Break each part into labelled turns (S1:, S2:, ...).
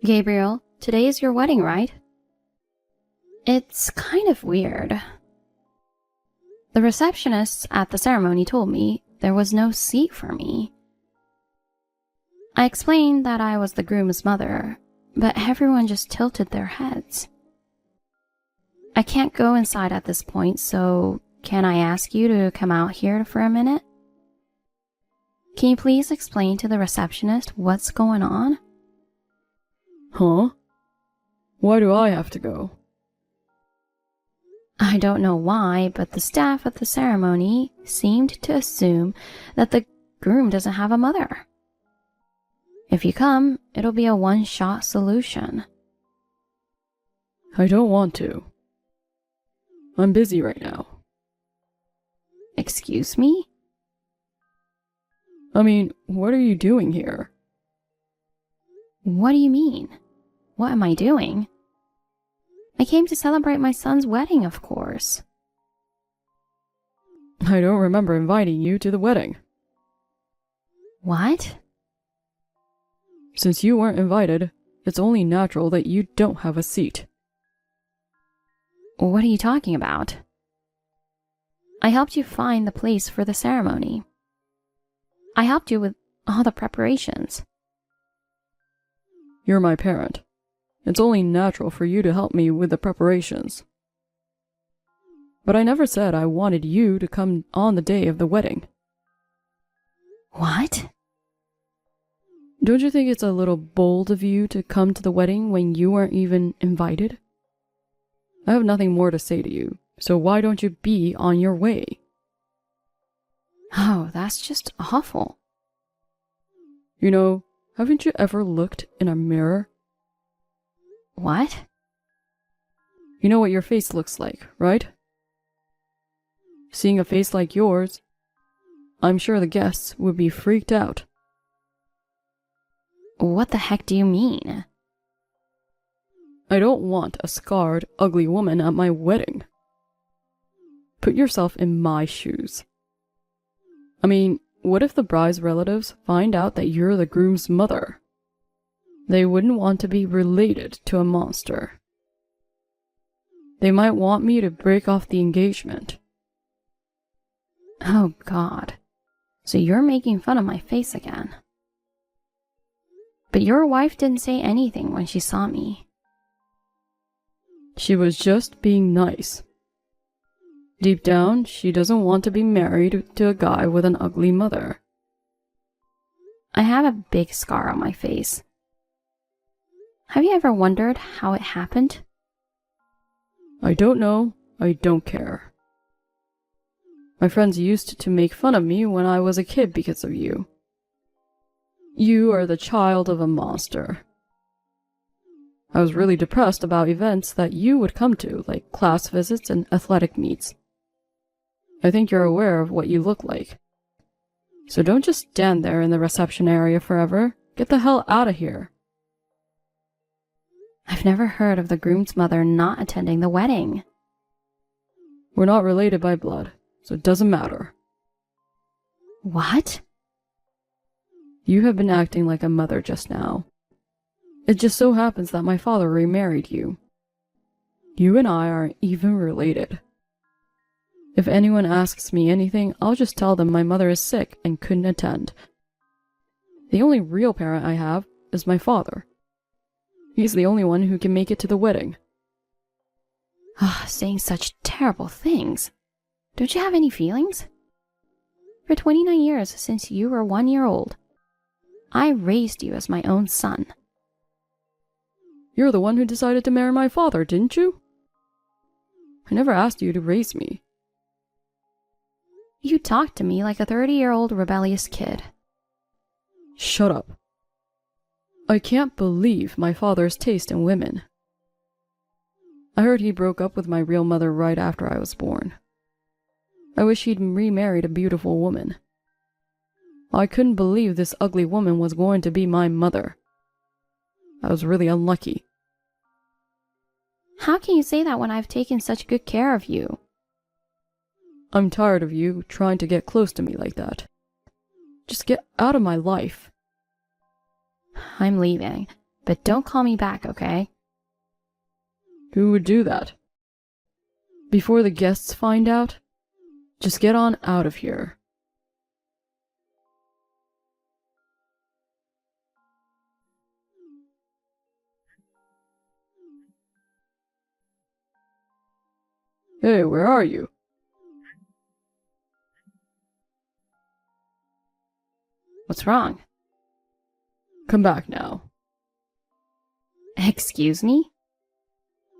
S1: Gabriel, today is your wedding, right? It's kind of weird. The receptionist at the ceremony told me there was no seat for me. I explained that I was the groom's mother, but everyone just tilted their heads. I can't go inside at this point, so can I ask you to come out here for a minute? Can you please explain to the receptionist what's going on?
S2: Huh? Why do I have to go?
S1: I don't know why, but the staff at the ceremony seemed to assume that the groom doesn't have a mother. If you come, it'll be a one-shot solution.
S2: I don't want to. I'm busy right now.
S1: Excuse me?
S2: I mean, what are you doing here?
S1: What do you mean? What am I doing? I came to celebrate my son's wedding, of course.
S2: I don't remember inviting you to the wedding.
S1: What?
S2: Since you weren't invited, it's only natural that you don't have a seat.
S1: What are you talking about? I helped you find the place for the ceremony. I helped you with all the preparations.
S2: You're my parent. It's only natural for you to help me with the preparations. But I never said I wanted you to come on the day of the wedding.
S1: What?
S2: Don't you think it's a little bold of you to come to the wedding when you weren't even invited? I have nothing more to say to you, so why don't you be on your way?
S1: Oh, that's just awful.
S2: You know, haven't you ever looked in a mirror?
S1: What?
S2: You know what your face looks like, right? Seeing a face like yours, I'm sure the guests would be freaked out.
S1: What the heck do you mean?
S2: I don't want a scarred, ugly woman at my wedding. Put yourself in my shoes. I mean, what if the bride's relatives find out that you're the groom's mother? They wouldn't want to be related to a monster. They might want me to break off the engagement.
S1: Oh, God. So you're making fun of my face again. But your wife didn't say anything when she saw me.
S2: She was just being nice. Deep down, she doesn't want to be married to a guy with an ugly mother.
S1: I have a big scar on my face. Have you ever wondered how it happened?
S2: I don't know. I don't care. My friends used to make fun of me when I was a kid because of you. You are the child of a monster. I was really depressed about events that you would come to, like class visits and athletic meets. I think you're aware of what you look like. So don't just stand there in the reception area forever. Get the hell out of here.
S1: I've never heard of the groom's mother not attending the wedding.
S2: We're not related by blood, so it doesn't matter.
S1: What?
S2: You have been acting like a mother just now. It just so happens that my father remarried you. You and I aren't even related. If anyone asks me anything, I'll just tell them my mother is sick and couldn't attend. The only real parent I have is my father. He's the only one who can make it to the wedding.
S1: Saying such terrible things. Don't you have any feelings? For 29 years since you were 1 year old, I raised you as my own son.
S2: You're the one who decided to marry my father, didn't you? I never asked you to raise me.
S1: You talked to me like a 30-year-old rebellious kid.
S2: Shut up. I can't believe my father's taste in women. I heard he broke up with my real mother right after I was born. I wish he'd remarried a beautiful woman. I couldn't believe this ugly woman was going to be my mother. I was really unlucky.
S1: How can you say that when I've taken such good care of you?
S2: I'm tired of you trying to get close to me like that. Just get out of my life.
S1: I'm leaving, but don't call me back, okay?
S2: Who would do that? Before the guests find out? Just get on out of here. Hey, where are you?
S1: What's wrong?
S2: Come back now.
S1: Excuse me?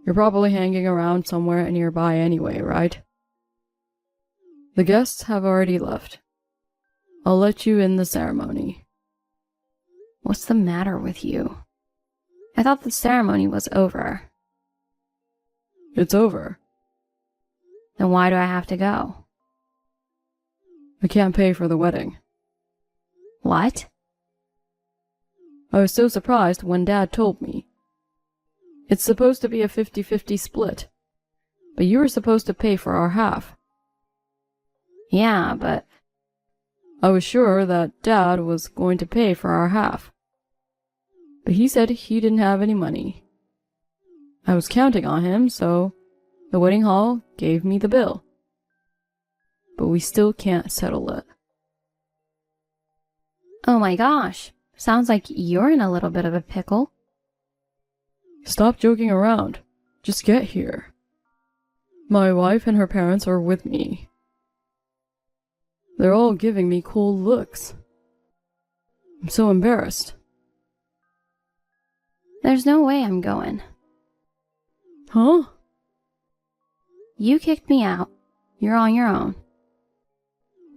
S2: You're probably hanging around somewhere nearby anyway, right? The guests have already left. I'll let you in the ceremony.
S1: What's the matter with you? I thought the ceremony was over.
S2: It's over.
S1: Then why do I have to go?
S2: I can't pay for the wedding.
S1: What?
S2: I was so surprised when Dad told me. It's supposed to be a 50-50 split, but you were supposed to pay for our half.
S1: Yeah, but...
S2: I was sure that Dad was going to pay for our half, but he said he didn't have any money. I was counting on him, so the wedding hall gave me the bill. But we still can't settle it.
S1: Oh my gosh, sounds like you're in a little bit of a pickle.
S2: Stop joking around. Just get here. My wife and her parents are with me. They're all giving me cool looks. I'm so embarrassed.
S1: There's no way I'm going.
S2: Huh?
S1: You kicked me out. You're on your own.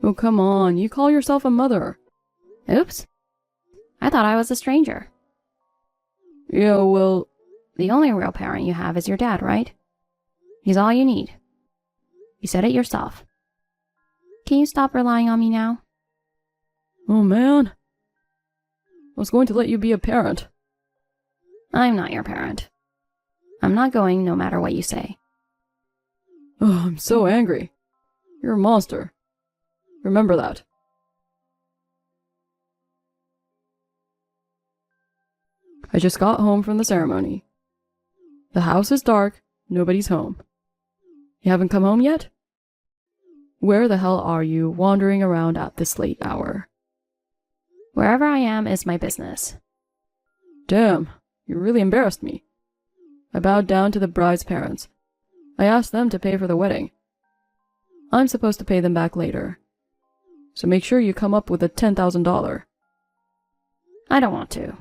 S2: Oh, come on. You call yourself a mother.
S1: Oops. I thought I was a stranger.
S2: Yeah, well...
S1: The only real parent you have is your dad, right? He's all you need. You said it yourself. Can you stop relying on me now?
S2: Oh, man. I was going to let you be a parent.
S1: I'm not your parent. I'm not going no matter what you say.
S2: Oh, I'm so angry. You're a monster. Remember that. I just got home from the ceremony. The house is dark, nobody's home. You haven't come home yet? Where the hell are you wandering around at this late hour?
S1: Wherever I am is my business.
S2: Damn, you really embarrassed me. I bowed down to the bride's parents. I asked them to pay for the wedding. I'm supposed to pay them back later. So make sure you come up with a $10,000.
S1: I don't want to.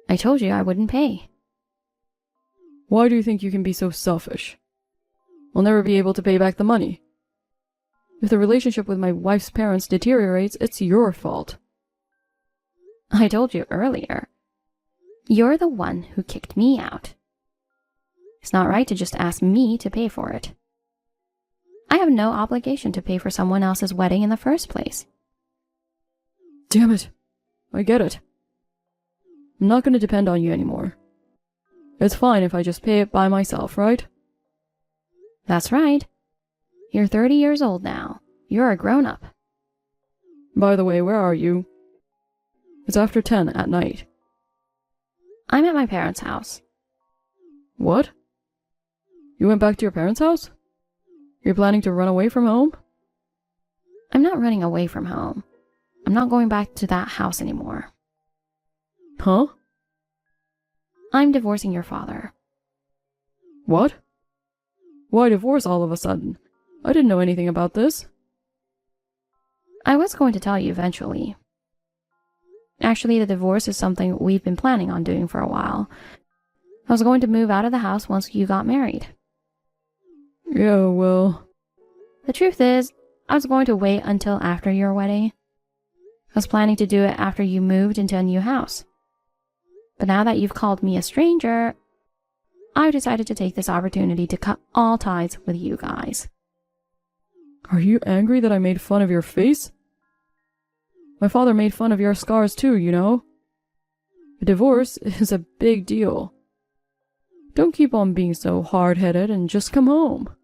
S1: I told you I wouldn't pay.
S2: Why do you think you can be so selfish? I'll never be able to pay back the money. If the relationship with my wife's parents deteriorates, it's your fault.
S1: I told you earlier. You're the one who kicked me out. It's not right to just ask me to pay for it. I have no obligation to pay for someone else's wedding in the first place.
S2: Damn it. I get it. I'm not going to depend on you anymore. It's fine if I just pay it by myself, right?
S1: That's right. You're 30 years old now. You're a grown-up.
S2: By the way, where are you? It's after 10 at night.
S1: I'm at my parents' house.
S2: What? You went back to your parents' house? You're planning to run away from home?
S1: I'm not running away from home. I'm not going back to that house anymore.
S2: Huh?
S1: I'm divorcing your father.
S2: What? Why divorce all of a sudden? I didn't know anything about this.
S1: I was going to tell you eventually. Actually, the divorce is something we've been planning on doing for a while. I was going to move out of the house once you got married.
S2: Yeah, well...
S1: The truth is, I was going to wait until after your wedding. I was planning to do it after you moved into a new house. But now that you've called me a stranger, I've decided to take this opportunity to cut all ties with you guys.
S2: Are you angry that I made fun of your face? My father made fun of your scars too, you know? A divorce is a big deal. Don't keep on being so hard-headed and just come home.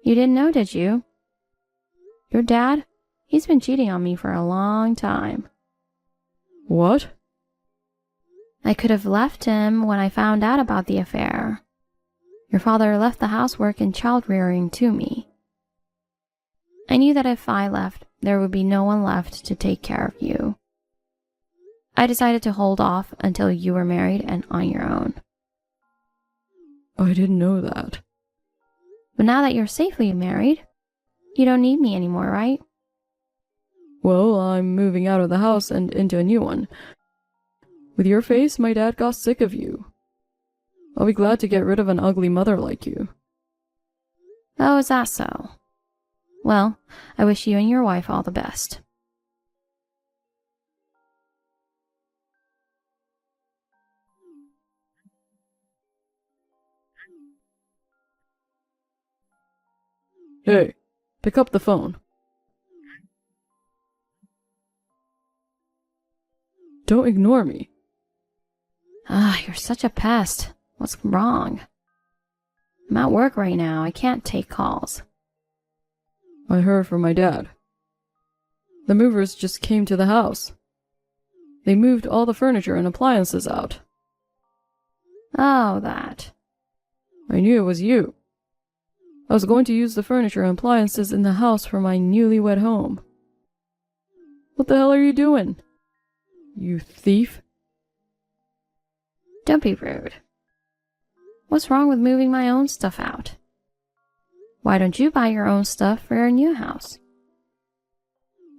S1: You didn't know, did you? Your dad, he's been cheating on me for a long time.
S2: What?
S1: I could have left him when I found out about the affair. Your father left the housework and child-rearing to me. I knew that if I left, there would be no one left to take care of you. I decided to hold off until you were married and on your own.
S2: I didn't know that.
S1: But now that you're safely married, you don't need me anymore, right?
S2: Well, I'm moving out of the house and into a new one. With your face, my dad got sick of you. I'll be glad to get rid of an ugly mother like you.
S1: Oh, is that so? Well, I wish you and your wife all the best.
S2: Hey, pick up the phone. Don't ignore me.
S1: You're such a pest. What's wrong? I'm at work right now. I can't take calls.
S2: I heard from my dad. The movers just came to the house. They moved all the furniture and appliances out.
S1: Oh, that.
S2: I knew it was you. I was going to use the furniture and appliances in the house for my newlywed home. What the hell are you doing? You thief.
S1: Don't be rude. What's wrong with moving my own stuff out? Why don't you buy your own stuff for your new house?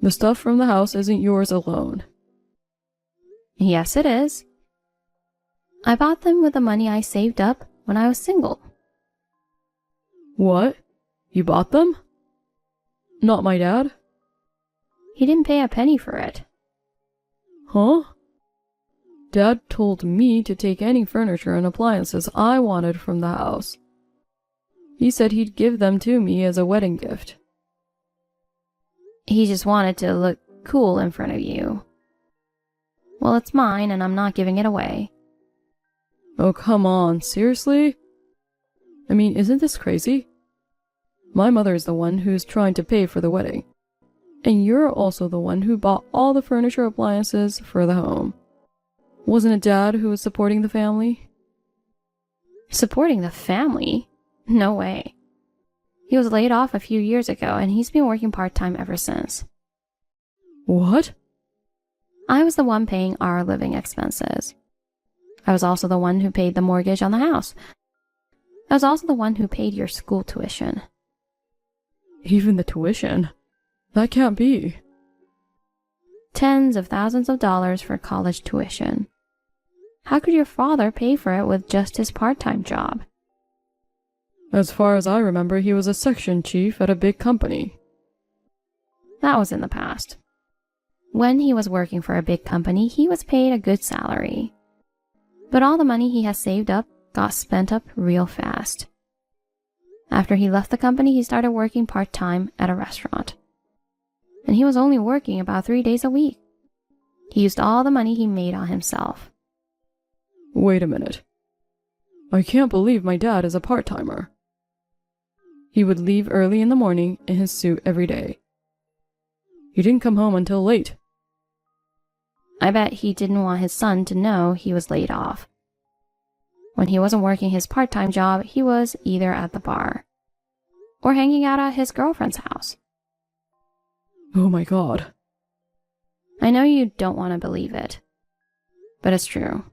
S2: The stuff from the house isn't yours alone.
S1: Yes, it is. I bought them with the money I saved up when I was single.
S2: What? You bought them? Not my dad?
S1: He didn't pay a penny for it.
S2: Huh? Dad told me to take any furniture and appliances I wanted from the house. He said he'd give them to me as a wedding gift.
S1: He just wanted to look cool in front of you. Well, it's mine and I'm not giving it away.
S2: Oh, come on, seriously? I mean, isn't this crazy? My mother is the one who's trying to pay for the wedding. And you're also the one who bought all the furniture appliances for the home. Wasn't it Dad who was supporting the family?
S1: Supporting the family? No way. He was laid off a few years ago and he's been working part-time ever since.
S2: What?
S1: I was the one paying our living expenses. I was also the one who paid the mortgage on the house. I was also the one who paid your school tuition.
S2: Even the tuition? That can't be.
S1: Tens of thousands of dollars for college tuition. How could your father pay for it with just his part-time job?
S2: As far as I remember, he was a section chief at a big company.
S1: That was in the past. When he was working for a big company, he was paid a good salary. But all the money he has saved up got spent up real fast. After he left the company, he started working part-time at a restaurant. And he was only working about 3 days a week. He used all the money he made on himself.
S2: Wait a minute. I can't believe my dad is a part-timer. He would leave early in the morning in his suit every day. He didn't come home until late.
S1: I bet he didn't want his son to know he was laid off. When he wasn't working his part-time job, he was either at the bar or hanging out at his girlfriend's house.
S2: Oh my God.
S1: I know you don't want to believe it, but it's true.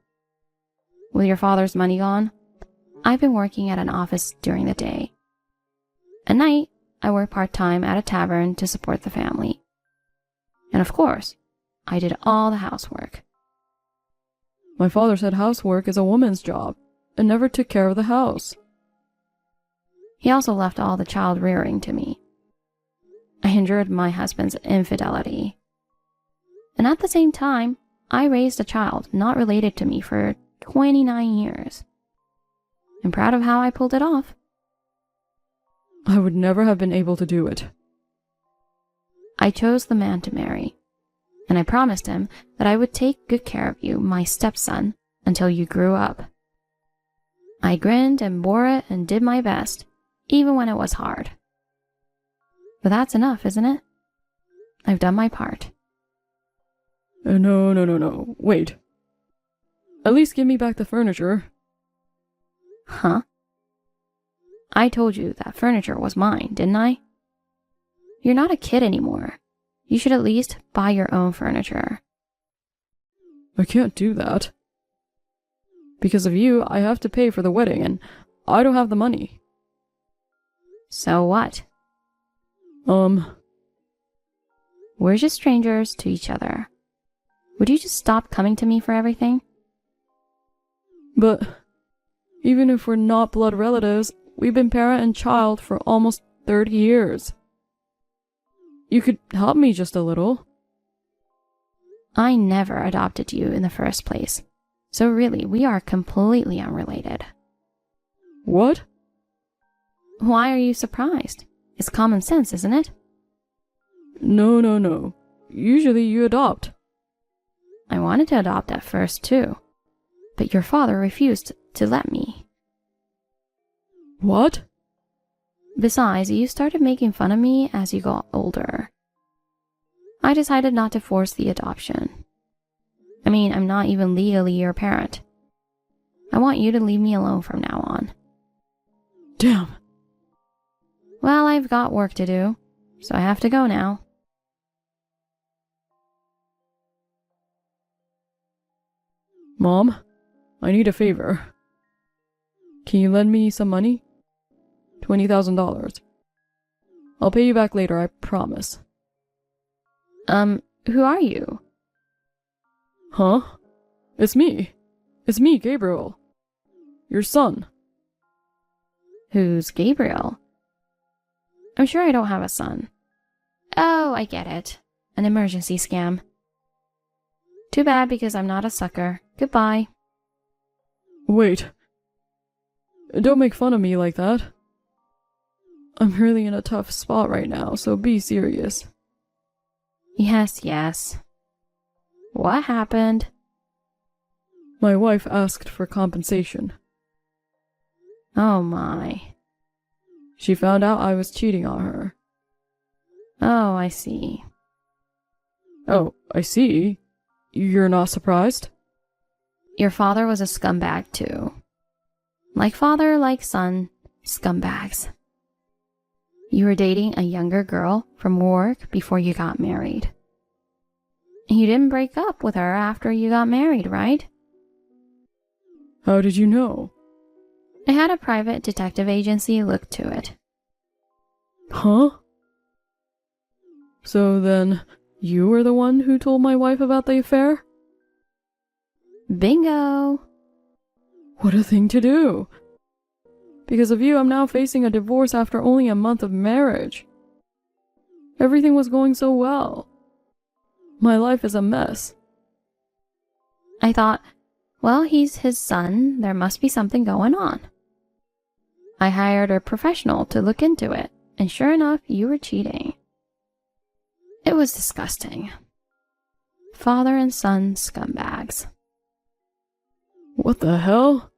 S1: With your father's money gone, I've been working at an office during the day. At night, I work part-time at a tavern to support the family. And of course, I did all the housework.
S2: My father said housework is a woman's job and never took care of the house.
S1: He also left all the child rearing to me. I endured my husband's infidelity. And at the same time, I raised a child not related to me for 29 years. I'm proud of how I pulled it off.
S2: I would never have been able to do it.
S1: I chose the man to marry, and I promised him that I would take good care of you, my stepson, until you grew up. I grinned and bore it and did my best, even when it was hard. But that's enough, isn't it? I've done my part.
S2: No. Wait. At least give me back the furniture.
S1: Huh? I told you that furniture was mine, didn't I? You're not a kid anymore. You should at least buy your own furniture.
S2: I can't do that. Because of you, I have to pay for the wedding, and I don't have the money.
S1: So what? We're just strangers to each other. Would you just stop coming to me for everything?
S2: But even if we're not blood relatives, we've been parent and child for almost 30 years. You could help me just a little.
S1: I never adopted you in the first place. So really, we are completely unrelated.
S2: What?
S1: Why are you surprised? It's common sense, isn't it?
S2: No. Usually you adopt.
S1: I wanted to adopt at first too, but your father refused to let me.
S2: What?
S1: Besides, you started making fun of me as you got older. I decided not to force the adoption. I mean, I'm not even legally your parent. I want you to leave me alone from now on.
S2: Damn.
S1: Well, I've got work to do, so I have to go now.
S2: Mom, I need a favor. Can you lend me some money? $20,000. I'll pay you back later, I promise.
S1: Who are you?
S2: Huh? It's me. It's me, Gabriel. Your son.
S1: Who's Gabriel? I'm sure I don't have a son. Oh, I get it. An emergency scam. Too bad because I'm not a sucker. Goodbye.
S2: Wait. Don't make fun of me like that. I'm really in a tough spot right now, so be serious.
S1: Yes. What happened?
S2: My wife asked for compensation.
S1: Oh my.
S2: She found out I was cheating on her.
S1: Oh, I see.
S2: Oh, I see. You're not surprised?
S1: Your father was a scumbag too. Like father, like son, scumbags. You were dating a younger girl from work before you got married. You didn't break up with her after you got married, right?
S2: How did you know?
S1: I had a private detective agency look to it.
S2: Huh? So then, you were the one who told my wife about the affair?
S1: Bingo!
S2: What a thing to do! Because of you, I'm now facing a divorce after only a month of marriage. Everything was going so well. My life is a mess.
S1: I thought, well, he's his son, there must be something going on. I hired a professional to look into it, and sure enough, you were cheating. It was disgusting. Father and son scumbags.
S2: What the hell?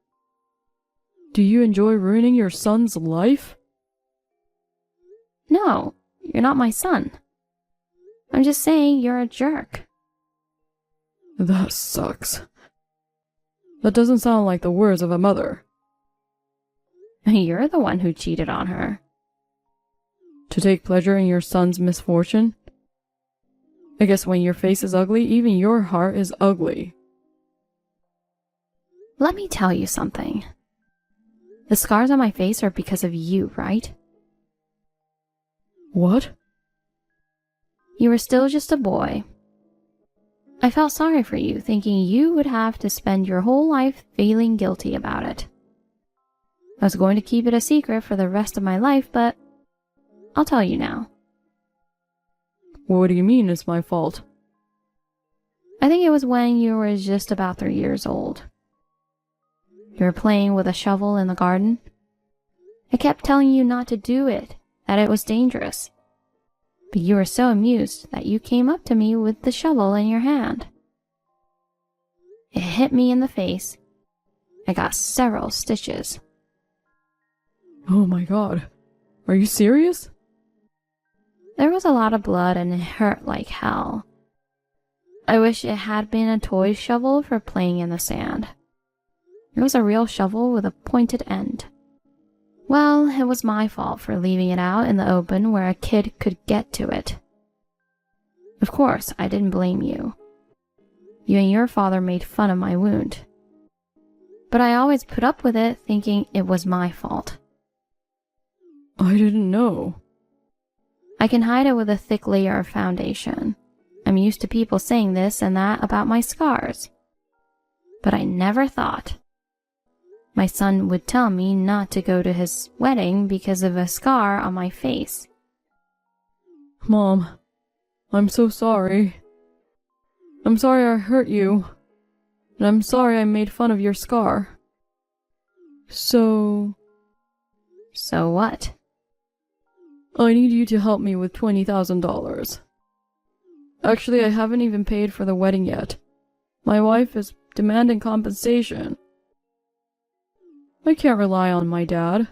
S2: Do you enjoy ruining your son's life?
S1: No, you're not my son. I'm just saying you're a jerk.
S2: That sucks. That doesn't sound like the words of a mother.
S1: You're the one who cheated on her.
S2: To take pleasure in your son's misfortune? I guess when your face is ugly, even your heart is ugly.
S1: Let me tell you something. The scars on my face are because of you, right?
S2: What?
S1: You were still just a boy. I felt sorry for you, thinking you would have to spend your whole life feeling guilty about it. I was going to keep it a secret for the rest of my life, but I'll tell you now.
S2: What do you mean it's my fault?
S1: I think it was when you were just about 3 years old. You were playing with a shovel in the garden. I kept telling you not to do it, that it was dangerous. But you were so amused that you came up to me with the shovel in your hand. It hit me in the face. I got several stitches.
S2: Oh my god. Are you serious?
S1: There was a lot of blood and it hurt like hell. I wish it had been a toy shovel for playing in the sand. It was a real shovel with a pointed end. Well, it was my fault for leaving it out in the open where a kid could get to it. Of course, I didn't blame you. You and your father made fun of my wound. But I always put up with it, thinking it was my fault.
S2: I didn't know.
S1: I can hide it with a thick layer of foundation. I'm used to people saying this and that about my scars. But I never thought my son would tell me not to go to his wedding because of a scar on my face.
S2: Mom, I'm so sorry. I'm sorry I hurt you. And I'm sorry I made fun of your scar. So
S1: what?
S2: I need you to help me with $20,000. Actually, I haven't even paid for the wedding yet. My wife is demanding compensation. I can't rely on my dad.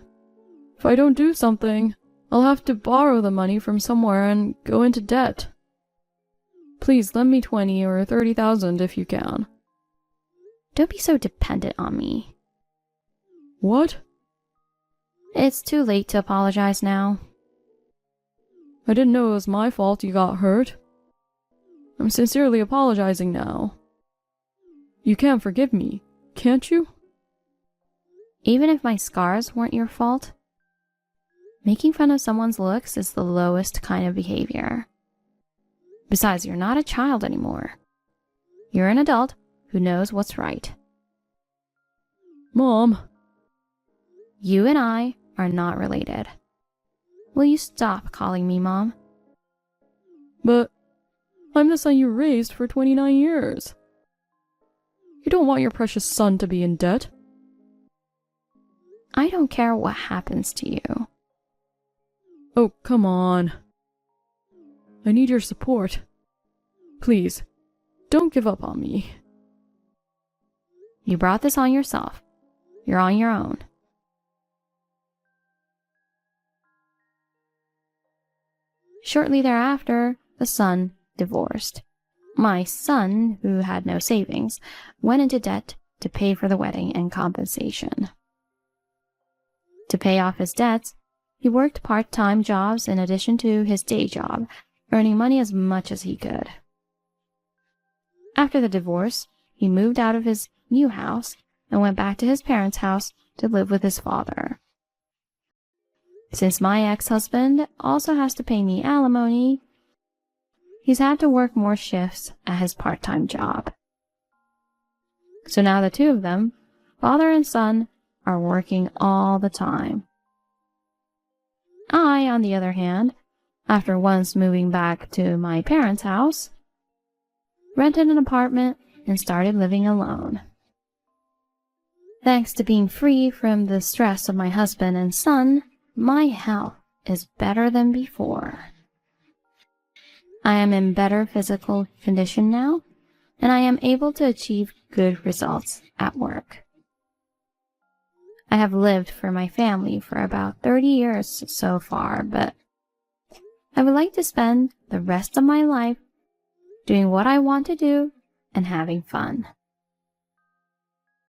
S2: If I don't do something, I'll have to borrow the money from somewhere and go into debt. Please lend me 20 or 30,000 if you can.
S1: Don't be so dependent on me.
S2: What?
S1: It's too late to apologize now.
S2: I didn't know it was my fault you got hurt. I'm sincerely apologizing now. You can't forgive me, can't you?
S1: Even if my scars weren't your fault, making fun of someone's looks is the lowest kind of behavior. Besides, you're not a child anymore. You're an adult who knows what's right.
S2: Mom.
S1: You and I are not related. Will you stop calling me Mom?
S2: But I'm the son you raised for 29 years. You don't want your precious son to be in debt.
S1: I don't care what happens to you.
S2: Oh, come on. I need your support. Please, don't give up on me.
S1: You brought this on yourself. You're on your own. Shortly thereafter, the son divorced. My son, who had no savings, went into debt to pay for the wedding and compensation. To pay off his debts, he worked part-time jobs in addition to his day job, earning money as much as he could. After the divorce, he moved out of his new house and went back to his parents' house to live with his father. Since my ex-husband also has to pay me alimony, he's had to work more shifts at his part-time job. So now the two of them, father and son, are working all the time. I, on the other hand, after once moving back to my parents' house, rented an apartment and started living alone. Thanks to being free from the stress of my husband and son, my health is better than before. I am in better physical condition now, and I am able to achieve good results at work. I have lived for my family for about 30 years so far, but I would like to spend the rest of my life doing what I want to do and having fun.